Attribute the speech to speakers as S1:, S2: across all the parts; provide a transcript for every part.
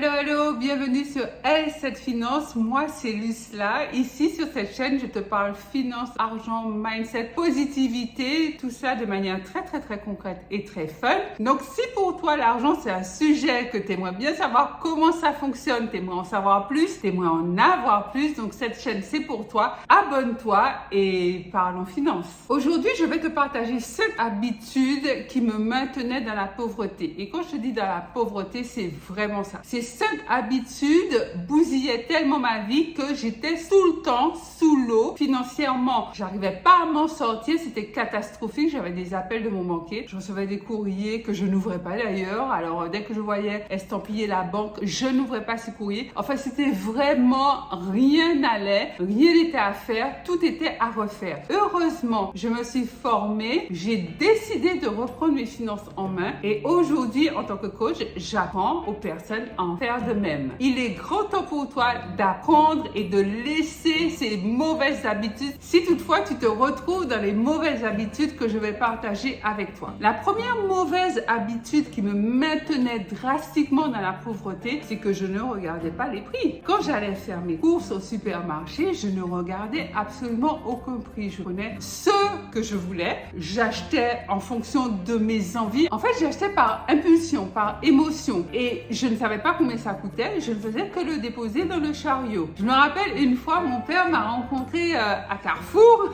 S1: Hello, bienvenue sur L7 Finance. Moi, c'est Lucla. Ici, sur cette chaîne, je te parle finance, argent, mindset, positivité, tout ça de manière très concrète et très fun. Donc, si pour toi, l'argent, c'est un sujet que tu aimerais bien savoir comment ça fonctionne, tu aimerais en savoir plus, tu aimerais en avoir plus, donc cette chaîne, c'est pour toi. Abonne-toi et parlons finance. Aujourd'hui, je vais te partager 5 habitudes qui me maintenaient dans la pauvreté. Et quand je te dis dans la pauvreté, c'est vraiment ça. Ces 5 habitudes bousillaient tellement ma vie que j'étais tout le temps sous l'eau financièrement. J'arrivais pas à m'en sortir, c'était catastrophique. J'avais des appels de mon banquier. Je recevais des courriers que je n'ouvrais pas d'ailleurs. Alors dès que je voyais estampiller la banque, je n'ouvrais pas ces courriers. Enfin, c'était vraiment rien n'allait, rien n'était à faire, tout était à refaire. Heureusement, je me suis formée, j'ai décidé de reprendre mes finances en main et aujourd'hui, en tant que coach, j'apprends aux personnes à en faire de même. Il est grand temps pour toi d'apprendre et de laisser ces mauvaises habitudes si toutefois tu te retrouves dans les mauvaises habitudes que je vais partager avec toi. La première mauvaise habitude qui me maintenait drastiquement dans la pauvreté, c'est que je ne regardais pas les prix. Quand j'allais faire mes courses au supermarché, je ne regardais absolument aucun prix. Je prenais ce que je voulais, j'achetais en fonction de mes envies. En fait, j'achetais par impulsion, par émotion et je ne savais pas combien ça coûtait, je ne faisais que le déposer dans le chariot. Je me rappelle une fois, mon père m'a rencontré à Carrefour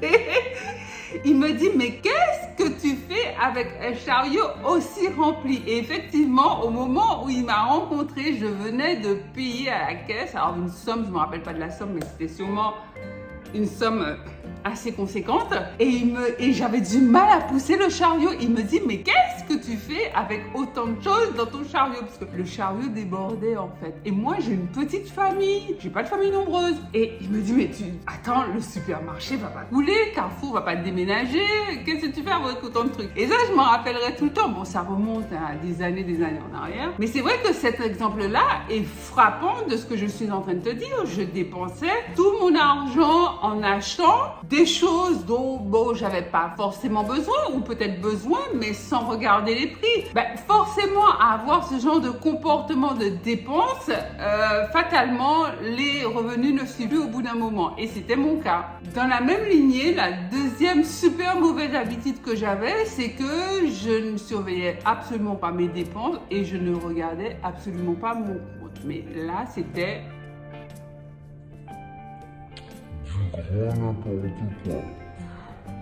S1: et il me dit, mais qu'est-ce que tu fais avec un chariot aussi rempli? Et effectivement, au moment où il m'a rencontré, je venais de payer à la caisse, alors une somme, je ne me rappelle pas de la somme, mais c'était sûrement une somme assez conséquente et j'avais du mal à pousser le chariot. Il me dit, mais qu'est-ce que tu fais avec autant de choses dans ton chariot? Parce que le chariot débordait en fait. Et moi, j'ai une petite famille, j'ai pas de famille nombreuse. Et il me dit, mais attends, le supermarché va pas couler, Carrefour va pas te déménager, qu'est-ce que tu fais avec autant de trucs? Et ça, je m'en rappellerai tout le temps. Bon, ça remonte à des années en arrière. Mais c'est vrai que cet exemple-là est frappant de ce que je suis en train de te dire. Je dépensais tout mon argent en achetant des choses dont, bon, j'avais pas forcément besoin ou peut-être besoin, mais sans regarder les prix. Forcément, à avoir ce genre de comportement de dépense, fatalement, les revenus ne suivent plus au bout d'un moment. Et c'était mon cas. Dans la même lignée, la deuxième super mauvaise habitude que j'avais, c'est que je ne surveillais absolument pas mes dépenses et je ne regardais absolument pas mon compte. Mais là, c'était
S2: n'importe quoi.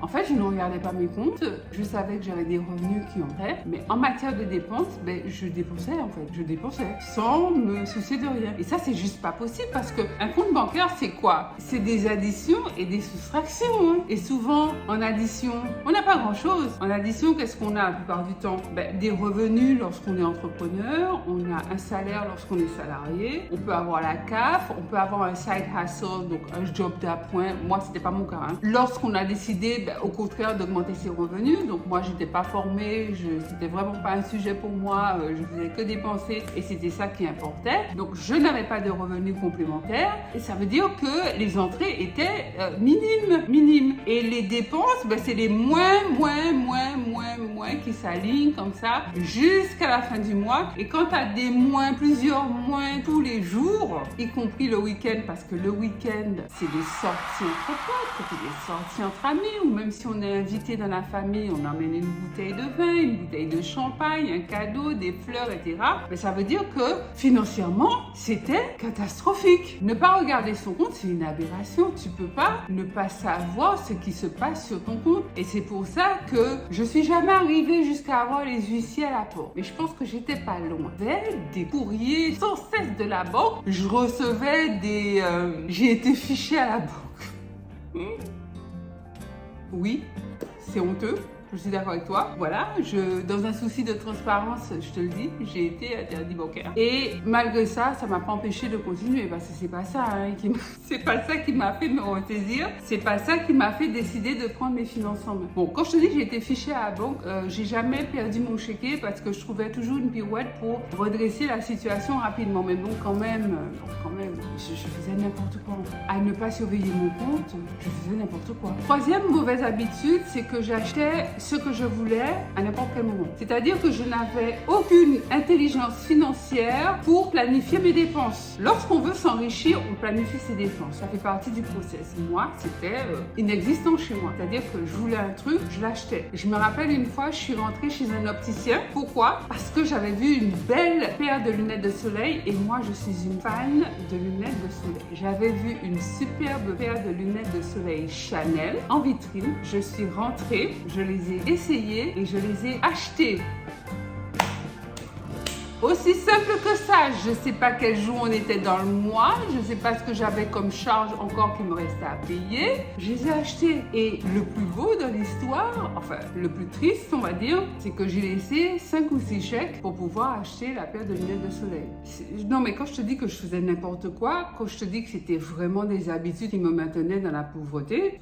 S1: En fait, je ne regardais pas mes comptes, je savais que j'avais des revenus qui entraient, mais en matière de dépenses, je dépensais en fait, je dépensais sans me soucier de rien. Et ça, c'est juste pas possible parce qu'un compte bancaire, c'est quoi? C'est des additions et des soustractions. Hein. Et souvent, en addition, on n'a pas grand-chose. En addition, qu'est-ce qu'on a la plupart du temps? Des revenus lorsqu'on est entrepreneur, on a un salaire lorsqu'on est salarié, on peut avoir la CAF, on peut avoir un side hustle, donc un job d'appoint. Moi, c'était pas mon cas. Hein. Lorsqu'on a décidé au contraire d'augmenter ses revenus. Donc moi, j'étais pas formée, c'était vraiment pas un sujet pour moi, je faisais que dépenser et c'était ça qui importait. Donc je n'avais pas de revenus complémentaires et ça veut dire que les entrées étaient minimes. Et les dépenses, c'est les moins qui s'alignent comme ça jusqu'à la fin du mois. Et quand tu as des moins, plusieurs moins tous les jours, y compris le week-end, parce que le week-end, c'est des sorties entre potes, c'est des sorties entre amis ou même si on est invité dans la famille, on emmène une bouteille de vin, une bouteille de champagne, un cadeau, des fleurs, etc. Mais ça veut dire que financièrement, c'était catastrophique. Ne pas regarder son compte, c'est une aberration. Tu peux pas ne pas savoir ce qui se passe sur ton compte. Et c'est pour ça que je suis jamais arrivée jusqu'à avoir les huissiers à la porte. Mais je pense que j'étais pas loin. Des courriers sans cesse de la banque. Je recevais j'ai été fichée à la banque. Oui, c'est honteux, je suis d'accord avec toi. Voilà, dans un souci de transparence, je te le dis, j'ai été interdit bancaire. Et malgré ça, ça m'a pas empêché de continuer parce que c'est pas ça, c'est pas ça qui m'a fait me ressaisir. C'est pas ça qui m'a fait décider de prendre mes finances en main. Bon, quand je te dis que j'ai été fichée à la banque, j'ai jamais perdu mon chéquier parce que je trouvais toujours une pirouette pour redresser la situation rapidement. Mais bon, quand même, je faisais n'importe quoi. À ne pas surveiller mon compte, je faisais n'importe quoi. Troisième mauvaise habitude, c'est que j'achetais ce que je voulais à n'importe quel moment. C'est-à-dire que je n'avais aucune intelligence financière pour planifier mes dépenses. Lorsqu'on veut s'enrichir, on planifie ses dépenses. Ça fait partie du process. Moi, c'était inexistant chez moi. C'est-à-dire que je voulais un truc, je l'achetais. Je me rappelle une fois, je suis rentrée chez un opticien. Pourquoi? Parce que j'avais vu une belle paire de lunettes de soleil et moi, je suis une fan de lunettes de soleil. J'avais vu une superbe paire de lunettes de soleil Chanel en vitrine. Je suis rentrée, je les ai essayées et je les ai achetées. Aussi simple que ça, je ne sais pas quel jour on était dans le mois, je ne sais pas ce que j'avais comme charge encore qui me restait à payer. Je les ai achetés. Et le plus beau de l'histoire, enfin le plus triste on va dire, c'est que j'ai laissé 5 ou 6 chèques pour pouvoir acheter la paire de lunettes de soleil. Non mais quand je te dis que je faisais n'importe quoi, quand je te dis que c'était vraiment des habitudes qui me maintenaient dans la pauvreté,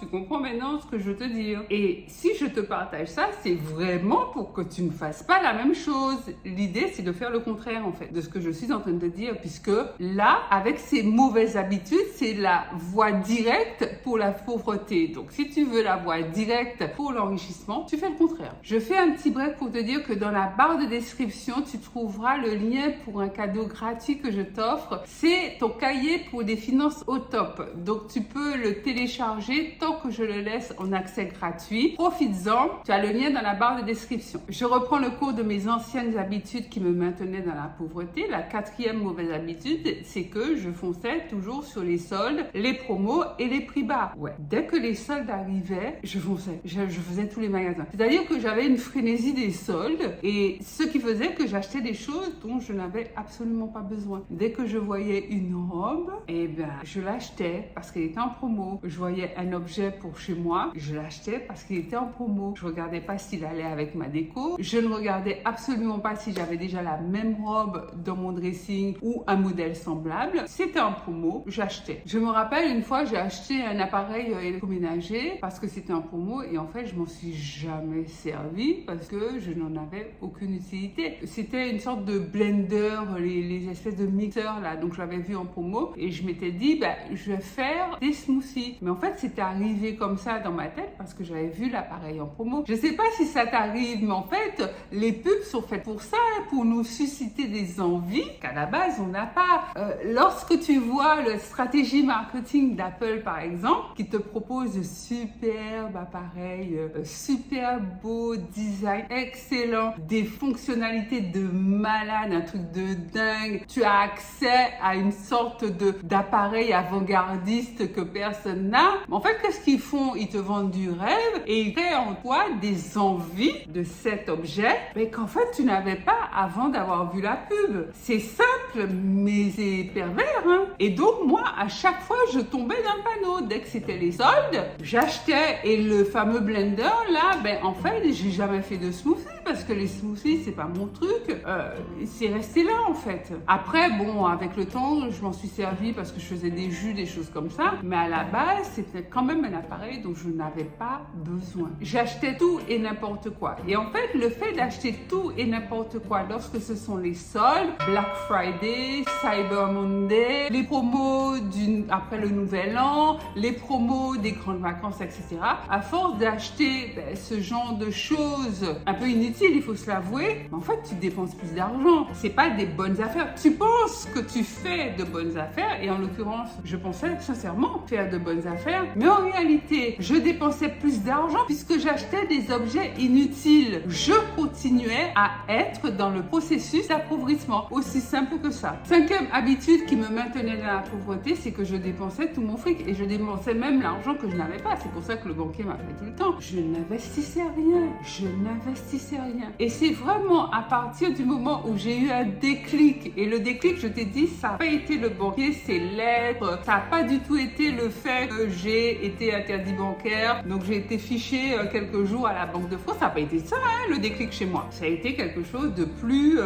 S1: tu comprends maintenant ce que je veux te dire. Et si je te partage ça, c'est vraiment pour que tu ne fasses pas la même chose. L'idée c'est de faire le contraire en fait de ce que je suis en train de dire, puisque là, avec ces mauvaises habitudes, c'est la voie directe pour la pauvreté. Donc si tu veux la voie directe pour l'enrichissement, tu fais le contraire. Je fais un petit break pour te dire que dans la barre de description, tu trouveras le lien pour un cadeau gratuit que je t'offre. C'est ton cahier pour des finances au top. Donc tu peux le télécharger tant que je le laisse en accès gratuit. Profites-en, tu as le lien dans la barre de description. Je reprends le cours de mes anciennes habitudes qui me maintenait dans la pauvreté. La 4e mauvaise habitude, c'est que je fonçais toujours sur les soldes, les promos et les prix bas. Ouais. Dès que les soldes arrivaient, je fonçais. Je faisais tous les magasins. C'est-à-dire que j'avais une frénésie des soldes et ce qui faisait que j'achetais des choses dont je n'avais absolument pas besoin. Dès que je voyais une robe, eh ben, je l'achetais parce qu'elle était en promo. Je voyais un objet pour chez moi, je l'achetais parce qu'il était en promo. Je regardais pas s'il allait avec ma déco. Je ne regardais absolument pas si j'avais déjà la même robe dans mon dressing ou un modèle semblable. C'était en promo, j'achetais. Je me rappelle une fois, j'ai acheté un appareil électroménager parce que c'était en promo et en fait, je m'en suis jamais servi parce que je n'en avais aucune utilité. C'était une sorte de blender, les espèces de mixeurs là, donc je l'avais vu en promo et je m'étais dit, je vais faire des smoothies. Mais en fait, c'était arrivé comme ça dans ma tête parce que j'avais vu l'appareil en promo. Je sais pas si ça t'arrive, mais en fait, les pubs sont faites pour ça, pour nous susciter des envies qu'à la base on n'a pas. Lorsque tu vois la stratégie marketing d'Apple par exemple, qui te propose de superbes appareils, super beau design, excellent, des fonctionnalités de malade, un truc de dingue, tu as accès à une sorte d'appareil avant-gardiste que personne n'a. En fait, qu'est-ce qu'ils font? Ils te vendent du rêve et ils créent en toi des envies de cet objet, mais qu'en fait tu n'avais pas avant d'avoir vu la pub. C'est simple, mais c'est pervers, hein. Et donc, moi, à chaque fois, je tombais dans le panneau. Dès que c'était les soldes, j'achetais. Et le fameux blender, là, en fait, j'ai jamais fait de smoothie parce que les smoothies, c'est pas mon truc. C'est resté là, en fait. Après, bon, avec le temps, je m'en suis servi parce que je faisais des jus, des choses comme ça. Mais à la base, c'était quand même un appareil dont je n'avais pas besoin. J'achetais tout et n'importe quoi. Et en fait, le fait d'acheter tout et n'importe quoi, lorsque ce sont les soldes, Black Friday, Cyber Monday, les promos après le Nouvel An, les promos des grandes vacances, etc. À force d'acheter ce genre de choses un peu inutiles, il faut se l'avouer, en fait, tu dépenses plus d'argent. C'est pas des bonnes affaires. Tu penses que tu fais de bonnes affaires, et en l'occurrence, je pensais sincèrement faire de bonnes affaires, mais en réalité, je dépensais plus d'argent puisque j'achetais des objets inutiles. Je continuais à être dans le processus d'appauvrissement. Aussi simple que ça. 5e habitude qui me maintenait dans la pauvreté, c'est que je dépensais tout mon fric et je dépensais même l'argent que je n'avais pas. C'est pour ça que le banquier m'appelait tout le temps. Je n'investissais rien. Je n'investissais rien. Et c'est vraiment à partir du moment où j'ai eu un déclic, et le déclic, je t'ai dit, ça n'a pas été le banquier, c'est l'être. Ça n'a pas du tout été le fait que j'ai été interdit bancaire, donc j'ai été fiché quelques jours à la Banque de France. Ça n'a pas été ça, hein, le déclic chez moi. Ça a été quelque chose de plus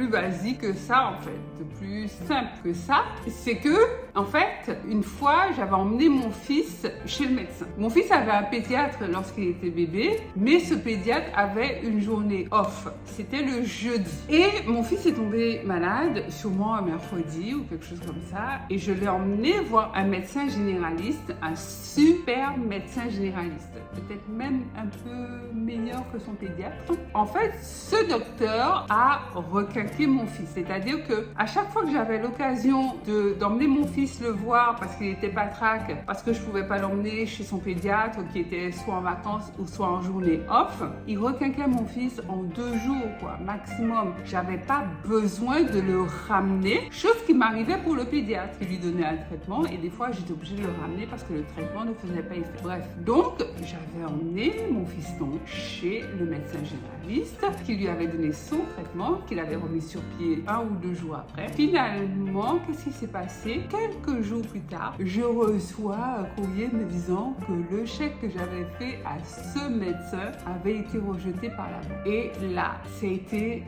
S1: basique que ça, en fait, de plus simple que ça. C'est que En fait, une fois, j'avais emmené mon fils chez le médecin. Mon fils avait un pédiatre lorsqu'il était bébé, mais ce pédiatre avait une journée off. C'était le jeudi. Et mon fils est tombé malade, sûrement un mercredi ou quelque chose comme ça, et je l'ai emmené voir un médecin généraliste, un super médecin généraliste, peut-être même un peu meilleur que son pédiatre. En fait, ce docteur a requinqué mon fils, c'est-à-dire que à chaque fois que j'avais l'occasion d'emmener mon fils le voir parce qu'il était patraque, parce que je pouvais pas l'emmener chez son pédiatre qui était soit en vacances ou soit en journée off, il requinquait mon fils en 2 jours, quoi, maximum. J'avais pas besoin de le ramener, chose qui m'arrivait pour le pédiatre. Il lui donnait un traitement et des fois j'étais obligée de le ramener parce que le traitement ne faisait pas effet. Bref, donc j'avais emmené mon fiston chez le médecin généraliste qui lui avait donné son traitement, qu'il avait remis sur pied 1 ou 2 jours après. Finalement, qu'est-ce qui s'est passé? Quelques jours plus tard, je reçois un courrier me disant que le chèque que j'avais fait à ce médecin avait été rejeté par la banque. Et là, ça a été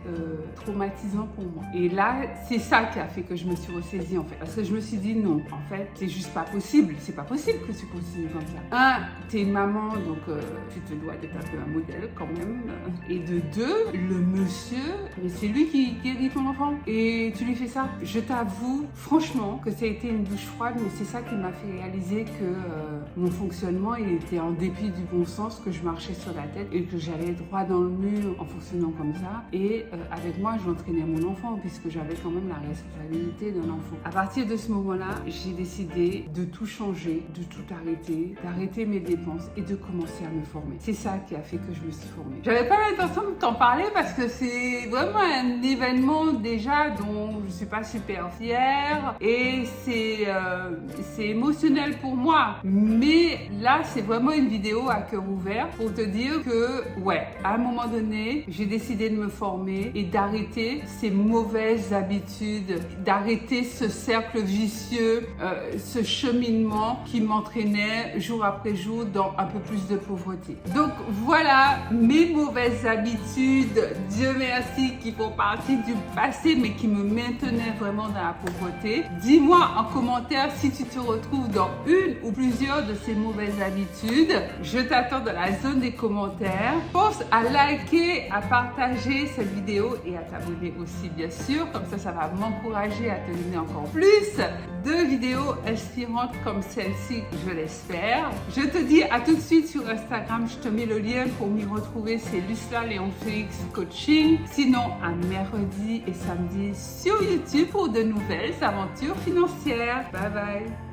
S1: traumatisant pour moi. Et là, c'est ça qui a fait que je me suis ressaisie en fait. Parce que je me suis dit non, en fait, c'est juste pas possible. C'est pas possible que tu continues comme ça. Un, t'es une maman, donc tu te dois d'être un peu un modèle quand même. Et de deux, le monsieur, mais c'est lui qui guérit ton enfant. Et tu lui fais ça. Je t'avoue, franchement, que ça a été une douche froide, mais c'est ça qui m'a fait réaliser que mon fonctionnement, il était en dépit du bon sens, que je marchais sur la tête et que j'allais droit dans le mur en fonctionnant comme ça. Et avec moi, je l'entraînais mon enfant, puisque j'avais quand même la responsabilité d'un enfant. À partir de ce moment-là, j'ai décidé de tout changer, de tout arrêter, d'arrêter mes dépenses et de commencer à me former. C'est ça qui a fait que je me suis formée. J'avais pas l'intention de t'en parler parce que c'est vraiment un événement déjà dont je suis pas super fière et c'est émotionnel pour moi. Mais là, c'est vraiment une vidéo à cœur ouvert pour te dire que, ouais, à un moment donné, j'ai décidé de me former et d'arrêter ces mauvaises habitudes, d'arrêter ce cercle vicieux, ce cheminement qui m'entraînait jour après jour dans un peu plus de pauvreté. Donc voilà mes mauvaises habitudes, Dieu merci, qui font partie du passé mais qui me maintenaient vraiment dans la pauvreté. Dis-moi en commentaire si tu te retrouves dans une ou plusieurs de ces mauvaises habitudes. Je t'attends dans la zone des commentaires. Pense à liker, à partager cette vidéo et à t'abonner aussi bien sûr. Comme ça va m'encourager à te donner encore plus de vidéos inspirantes comme celle-ci, je l'espère. Je te dis à tout de suite sur Instagram. Je te mets le lien pour m'y retrouver. C'est Lucela Léon Félix Coaching. Sinon, un mercredi et samedi sur YouTube pour de nouvelles aventures financières. Bye bye.